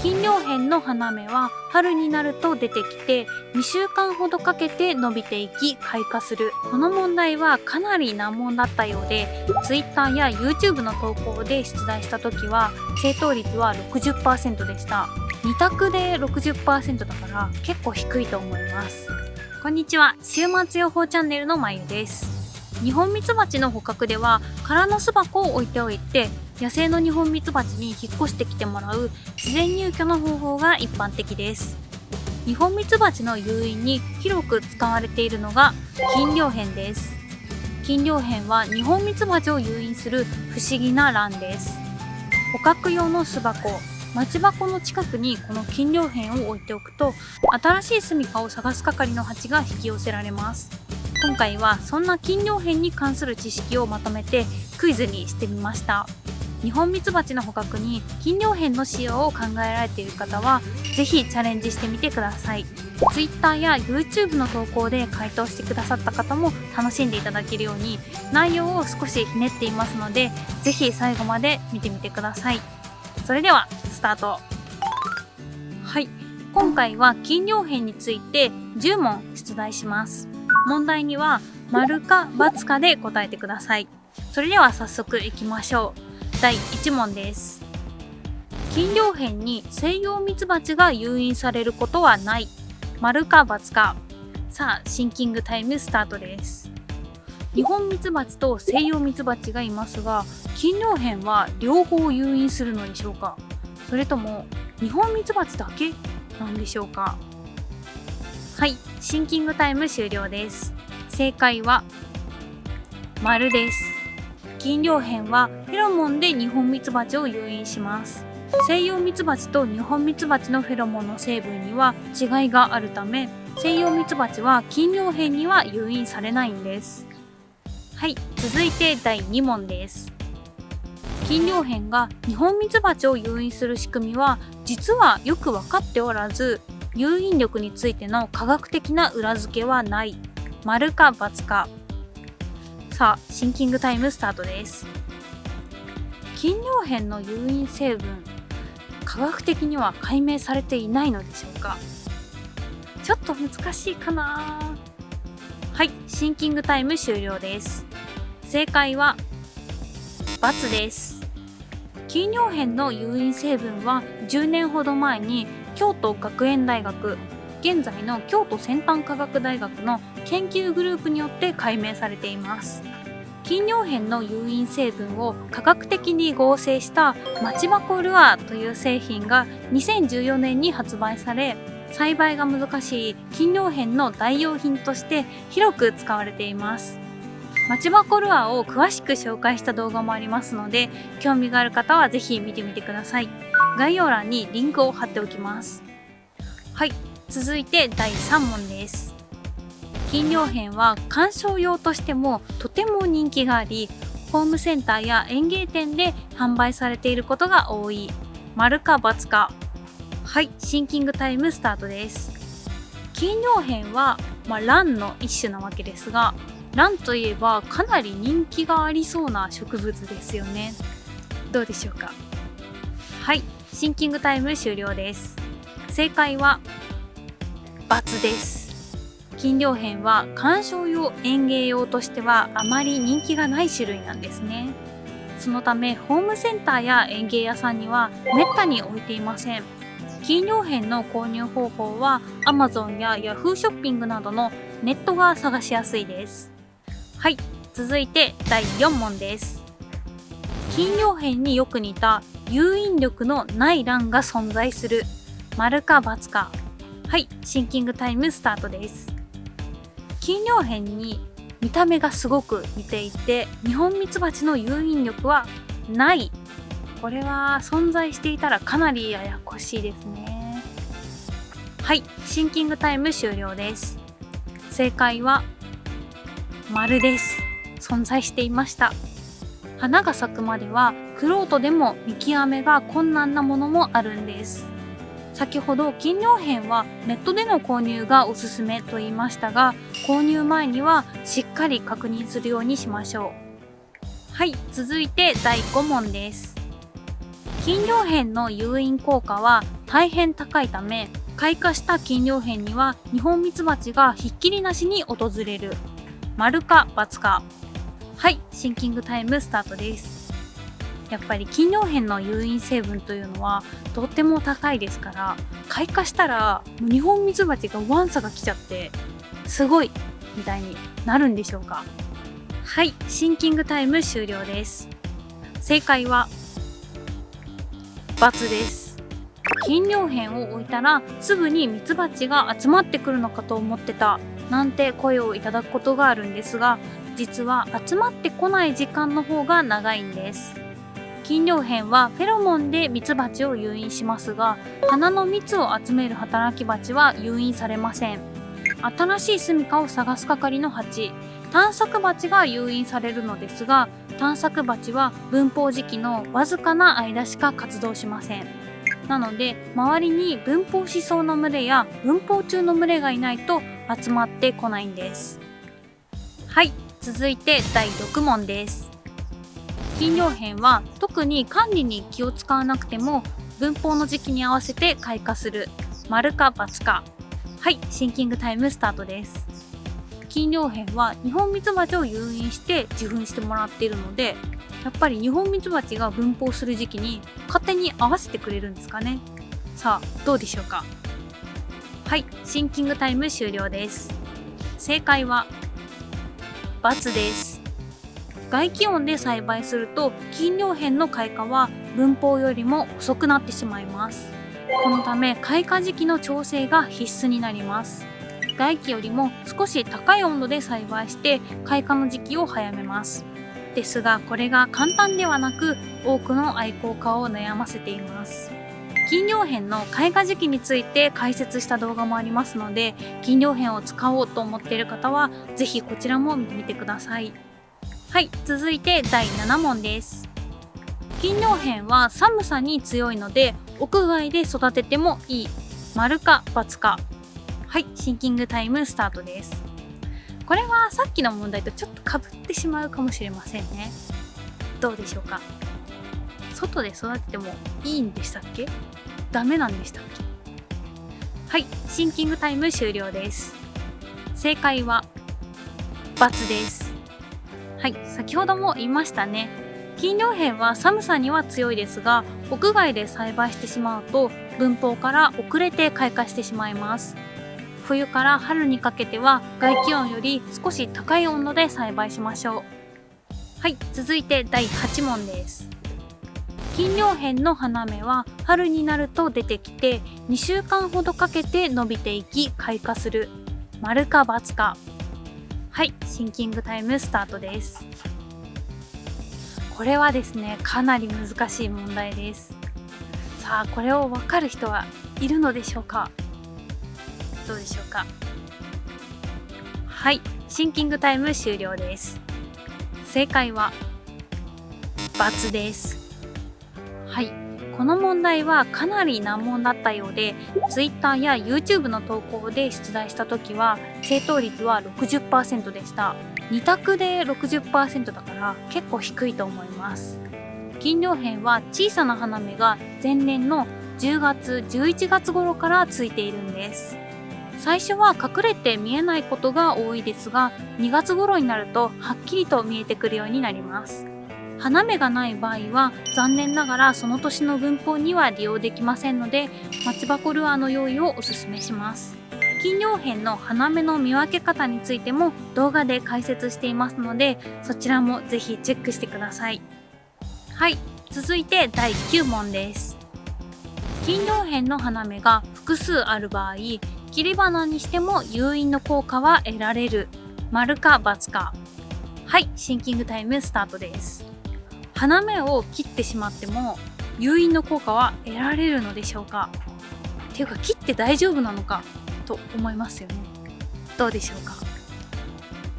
金葉片の花芽は春になると出てきて2週間ほどかけて伸びていき開花する。この問題はかなり難問だったようで Twitter や YouTube の投稿で出題した時は正答率は 60% でした。2択で 60% だから結構低いと思います。こんにちは、週末予報チャンネルのまゆです。ニホンミツバチの捕獲では空の巣箱を置いておいて野生のニホンミツバチに引っ越してきてもらう自然入居の方法が一般的です。ニホンミツバチの誘引に広く使われているのが金葉片です。金葉片はニホンミツバチを誘引する不思議な卵です。捕獲用の巣箱、待ち箱の近くにこの金葉片を置いておくと新しい住処を探す係のハチが引き寄せられます。今回はそんな金葉片に関する知識をまとめてクイズにしてみました。ニホンミツバチの捕獲に金葉片の使用を考えられている方はぜひチャレンジしてみてください。Twitter や YouTube の投稿で回答してくださった方も楽しんでいただけるように内容を少しひねっていますのでぜひ最後まで見てみてください。それではスタート。はい、今回は金葉片について10問出題します。問題には丸か×かで答えてください。それでは早速いきましょう。第1問です。金葉片にセイヨウミツバチが誘引されることはない。丸か×か。さあシンキングタイムスタートです。ニホンミツバチとセイヨウミツバチがいますが金葉片は両方誘引するのでしょうか、それともニホンミツバチだけなんでしょうか。はい、シンキングタイム終了です。正解は丸です。金葉片はフェロモンでニホンミツバチを誘引します。セイヨウミツバチとニホンミツバチのフェロモンの成分には違いがあるためセイヨウミツバチは金葉片には誘引されないんです。はい、続いて第2問です。金葉片がニホンミツバチを誘引する仕組みは実はよく分かっておらず誘引力についての科学的な裏付けはない。丸か×か。さあシンキングタイムスタートです。金葉片の誘引成分、科学的には解明されていないのでしょうか。ちょっと難しいかな。はい、シンキングタイム終了です。正解は×です。金葉片の誘引成分は10年ほど前に京都学園大学、現在の京都先端科学大学の研究グループによって解明されています。金葉片の誘引成分を科学的に合成した待ち箱ルアーという製品が2014年に発売され、栽培が難しい金葉片の代用品として広く使われています。待ち箱ルアーを詳しく紹介した動画もありますので、興味がある方はぜひ見てみてください。概要欄にリンクを貼っておきます。はい、続いて第3問です。金葉片は観賞用としてもとても人気があり、ホームセンターや園芸店で販売されていることが多い。丸か×か。はい、シンキングタイムスタートです。金葉片は、蘭の一種なわけですが、蘭といえばかなり人気がありそうな植物ですよね。どうでしょうか。はい、シンキングタイム終了です。正解は×です。金葉片は観賞用園芸用としてはあまり人気がない種類なんですね。そのためホームセンターや園芸屋さんにはめったに置いていません。金葉片の購入方法は Amazon や Yahoo ショッピングなどのネットが探しやすいです。はい、続いて第4問です。金葉片によく似た誘引力のない卵が存在する。丸か×か。はい、シンキングタイムスタートです。金葉片に見た目がすごく似ていてニホンミツバチの誘引力はない。これは存在していたらかなりややこしいですね。はい、シンキングタイム終了です。正解は丸です。存在していました。花が咲くまでは玄人でも見極めが困難なものもあるんです。先ほど金葉片はネットでの購入がおすすめと言いましたが、購入前にはしっかり確認するようにしましょう。はい、続いて第5問です。金葉片の誘引効果は大変高いため、開花した金葉片にはニホンミツバチがひっきりなしに訪れる。丸か×か。はい、シンキングタイムスタートです。やっぱり金葉片の有因成分というのはとっても高いですから、開花したらニホンミツバチがワンサが来ちゃってすごいみたいになるんでしょうか。はい、シンキングタイム終了です。正解は×です。金葉片を置いたらすぐにミツバチが集まってくるのかと思ってたなんて声をいただくことがあるんですが、実は集まってこない時間の方が長いんです。金葉片はフェロモンでミツバチを誘引しますが、花の蜜を集める働き蜂は誘引されません。新しい住処を探す係の蜂、探索蜂が誘引されるのですが、探索蜂は分蜂時期のわずかな間しか活動しません。なので周りに分蜂しそうな群れや分蜂中の群れがいないと集まってこないんです。はい、続いて第6問です。金葉片は特に管理に気を使わなくても分蜂の時期に合わせて開花する。丸か×か。はい、シンキングタイムスタートです。金葉片はニホンミツバチを誘引して受粉してもらっているので、やっぱりニホンミツバチが分蜂する時期に勝手に合わせてくれるんですかね。さあどうでしょうか。はい、シンキングタイム終了です。正解は×です。外気温で栽培すると金葉片の開花は分蜂よりも遅くなってしまいます。このため開花時期の調整が必須になります。外気よりも少し高い温度で栽培して開花の時期を早めます。ですがこれが簡単ではなく多くの愛好家を悩ませています。金葉片の開花時期について解説した動画もありますので、金葉片を使おうと思っている方はぜひこちらも見てみてください。はい、続いて第7問です。金葉片は寒さに強いので屋外で育ててもいい。丸か×か。はい、シンキングタイムスタートです。これはさっきの問題とちょっとかぶってしまうかもしれませんね。どうでしょうか。外で育ててもいいんでしたっけ？ダメなんでしたっけ？はい、シンキングタイム終了です。正解は×です。はい、先ほども言いましたね。金葉片は寒さには強いですが、屋外で栽培してしまうと分蜂から遅れて開花してしまいます。冬から春にかけては外気温より少し高い温度で栽培しましょう。はい、続いて第8問です。金葉片の花芽は春になると出てきて2週間ほどかけて伸びていき開花する。丸か×か。はい、シンキングタイムスタートです。これはですね、かなり難しい問題です。さあこれを分かる人はいるのでしょうか。どうでしょうか。はい、シンキングタイム終了です。正解は×です。はい、この問題はかなり難問だったようで、Twitter や YouTube の投稿で出題した時は正答率は 60% でした。2択で 60% だから結構低いと思います。金葉片は小さな花芽が前年の10月11月頃からついているんです。最初は隠れて見えないことが多いですが、2月頃になるとはっきりと見えてくるようになります。花芽がない場合は残念ながらその年の分蜂には利用できませんので、マツバコルアーの用意をおすすめします。金葉片の花芽の見分け方についても動画で解説していますので、そちらもぜひチェックしてください。はい、続いて第9問です。金葉片の花芽が複数ある場合、切り花にしても誘引の効果は得られる。丸か×か。はい、シンキングタイムスタートです。花芽を切ってしまっても誘引の効果は得られるのでしょうか。っていうか切って大丈夫なのかと思いますよね。どうでしょうか。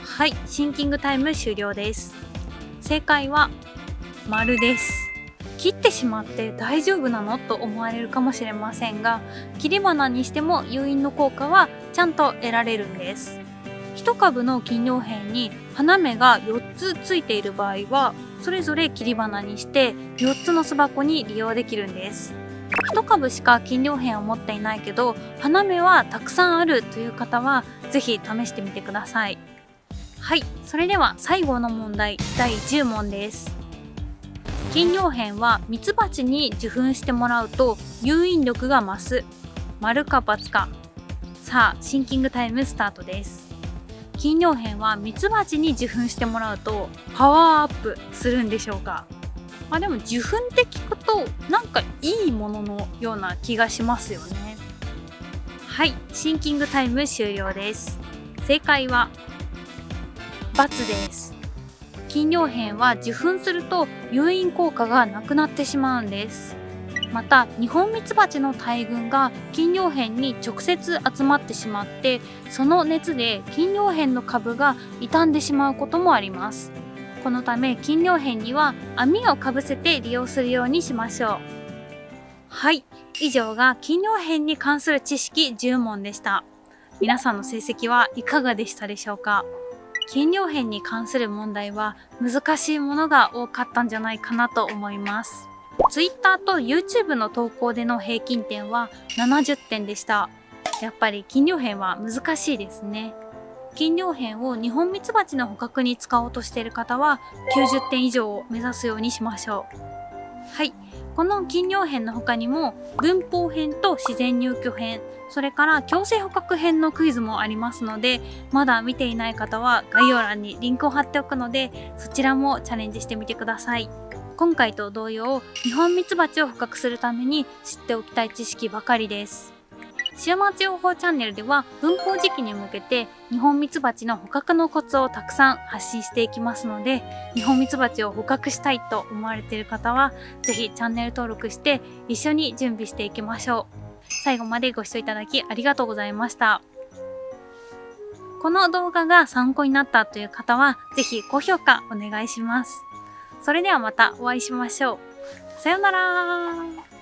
はい、シンキングタイム終了です。正解は丸です。切ってしまって大丈夫なのと思われるかもしれませんが、切り花にしても誘引の効果はちゃんと得られるんです。一株の金葉片に花芽が4つついている場合はそれぞれ切り花にして4つの巣箱に利用できるんです。1株しか金魚片を持っていないけど花芽はたくさんあるという方は是非試してみてください。はい、それでは最後の問題、第10問です。金魚片はミツバチに受粉してもらうと誘引力が増す。丸か×か。さあシンキングタイムスタートです。金魚片はミツバチに受粉してもらうとパワーアップするんでしょうか。でも受粉って聞くとなんかいいもののような気がしますよね。はい、シンキングタイム終了です。正解は×です。金魚片は受粉すると誘引効果がなくなってしまうんです。またニホンミツバチの大群が金魚片に直接集まってしまってその熱で金魚片の株が傷んでしまうこともあります。このため金魚片には網をかぶせて利用するようにしましょう。はい、以上が金魚片に関する知識10問でした。皆さんの成績はいかがでしたでしょうか。金魚片に関する問題は難しいものが多かったんじゃないかなと思います。Twitter と YouTube の投稿での平均点は70点でした。やっぱり金魚片は難しいですね。金魚片をニホンミツバチの捕獲に使おうとしている方は90点以上を目指すようにしましょう。はい、この金魚片の他にも分蜂編と自然入居編、それから強制捕獲編のクイズもありますので、まだ見ていない方は概要欄にリンクを貼っておくのでそちらもチャレンジしてみてください。今回と同様、ニホンミツバチを捕獲するために知っておきたい知識ばかりです。週末予報チャンネルでは分蜂時期に向けてニホンミツバチの捕獲のコツをたくさん発信していきますので、ニホンミツバチを捕獲したいと思われている方はぜひチャンネル登録して一緒に準備していきましょう。最後までご視聴いただきありがとうございました。この動画が参考になったという方はぜひ高評価お願いします。それではまたお会いしましょう。さようなら。